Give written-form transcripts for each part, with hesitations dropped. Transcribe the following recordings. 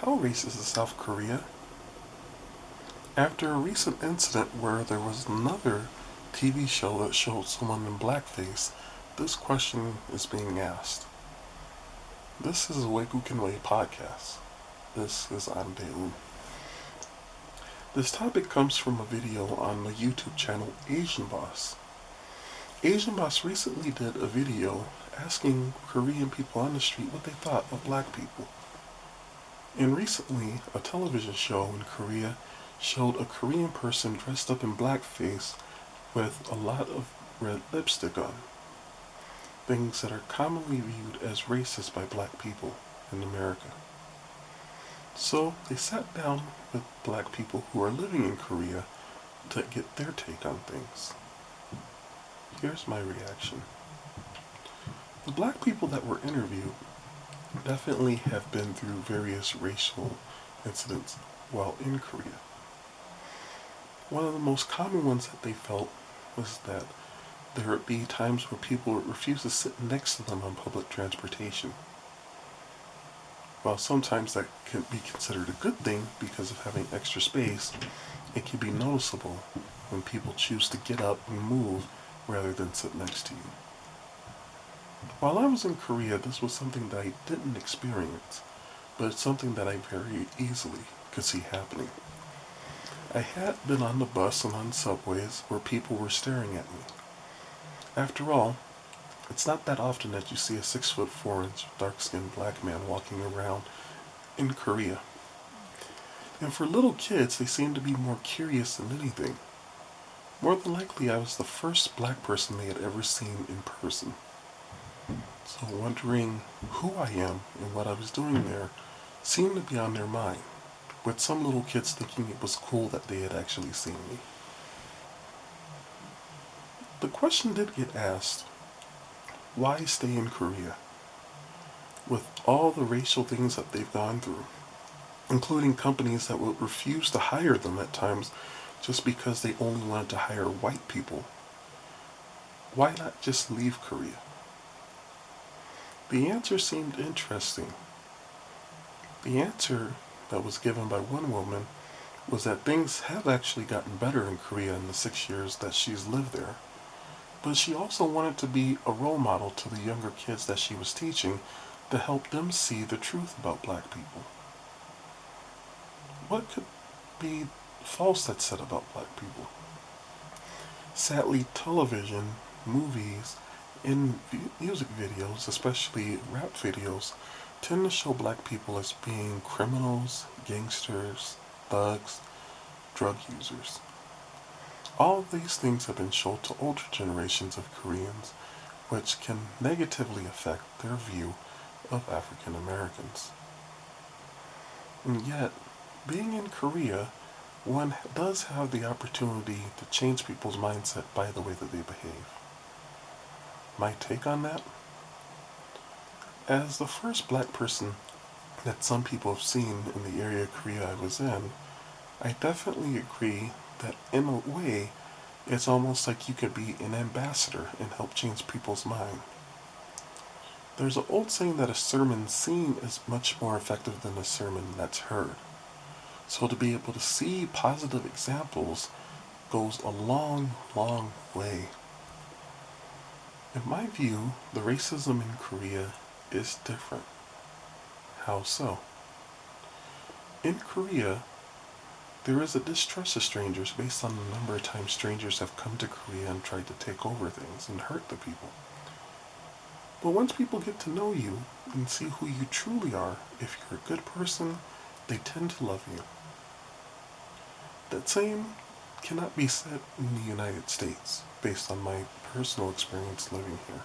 How racist is South Korea? After a recent incident where there was another TV show that showed someone in blackface, this question is being asked. This is a WaygookinWay podcast. This is on Daily. This topic comes from a video on the YouTube channel Asian Boss. Asian Boss recently did a video asking Korean people on the street what they thought of black people. And recently, a television show in Korea showed a Korean person dressed up in blackface with a lot of red lipstick on. Things that are commonly viewed as racist by black people in America. So they sat down with black people who are living in Korea to get their take on things. Here's my reaction. The black people that were interviewed definitely have been through various racial incidents while in Korea. One of the most common ones that they felt was that there would be times where people would refuse to sit next to them on public transportation. While sometimes that can be considered a good thing because of having extra space, it can be noticeable when people choose to get up and move rather than sit next to you. While I was in Korea, this was something that I didn't experience, but it's something that I very easily could see happening. I had been on the bus and on subways where people were staring at me. After all, it's not that often that you see a 6'4" dark-skinned black man walking around in Korea. And for little kids, they seem to be more curious than anything. More than likely, I was the first black person they had ever seen in person. So wondering who I am and what I was doing there seemed to be on their mind, with some little kids thinking it was cool that they had actually seen me. The question did get asked, why stay in Korea? With all the racial things that they've gone through, including companies that would refuse to hire them at times just because they only wanted to hire white people. Why not just leave Korea? The answer seemed interesting. The answer that was given by one woman was that things have actually gotten better in Korea in the 6 years that she's lived there. But she also wanted to be a role model to the younger kids that she was teaching to help them see the truth about black people. What could be false that's said about black people? Sadly, television, movies, and music videos, especially rap videos, tend to show black people as being criminals, gangsters, thugs, drug users. All of these things have been shown to older generations of Koreans, which can negatively affect their view of African Americans. And yet, being in Korea, one does have the opportunity to change people's mindset by the way that they behave. My take on that? As the first black person that some people have seen in the area of Korea I was in, I definitely agree that in a way, it's almost like you could be an ambassador and help change people's mind. There's an old saying that a sermon seen is much more effective than a sermon that's heard. So to be able to see positive examples goes a long, long way. In my view, the racism in Korea is different. How so? In Korea, there is a distrust of strangers based on the number of times strangers have come to Korea and tried to take over things and hurt the people. But once people get to know you and see who you truly are, if you're a good person, they tend to love you. That same cannot be said in the United States, based on my personal experience living here.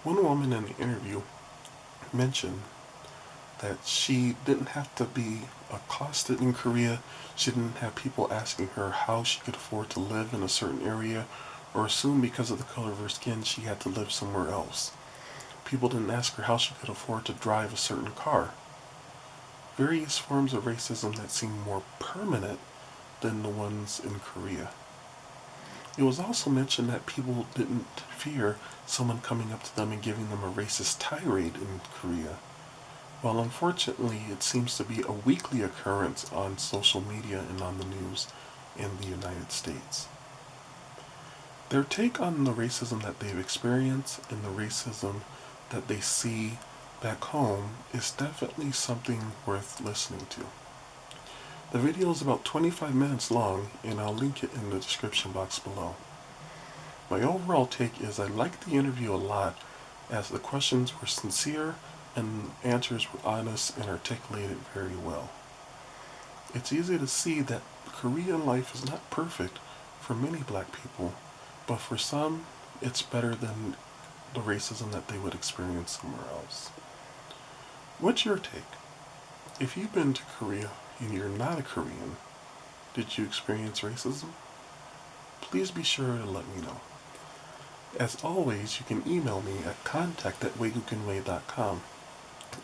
One woman in the interview mentioned that she didn't have to be accosted in Korea. She didn't have people asking her how she could afford to live in a certain area or assume because of the color of her skin she had to live somewhere else. People didn't ask her how she could afford to drive a certain car. Various forms of racism that seem more permanent than the ones in Korea. It was also mentioned that people didn't fear someone coming up to them and giving them a racist tirade in Korea. Well, unfortunately, it seems to be a weekly occurrence on social media and on the news in the United States. Their take on the racism that they've experienced and the racism that they see back home is definitely something worth listening to. The video is about 25 minutes long, and I'll link it in the description box below. My overall take is I liked the interview a lot, as the questions were sincere and answers were honest and articulated very well. It's easy to see that Korean life is not perfect for many black people, but for some, it's better than the racism that they would experience somewhere else. What's your take? If you've been to Korea and you're not a Korean, did you experience racism? Please be sure to let me know. As always, you can email me at contact@waygookinway.com.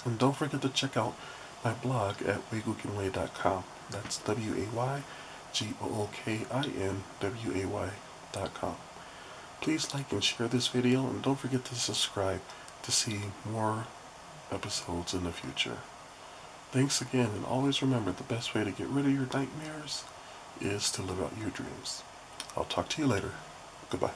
And don't forget to check out my blog at WaygookinWay.com. That's WaygookinWay.com. Please like and share this video, and don't forget to subscribe to see more episodes in the future. Thanks again, and always remember the best way to get rid of your nightmares is to live out your dreams. I'll talk to you later. Goodbye.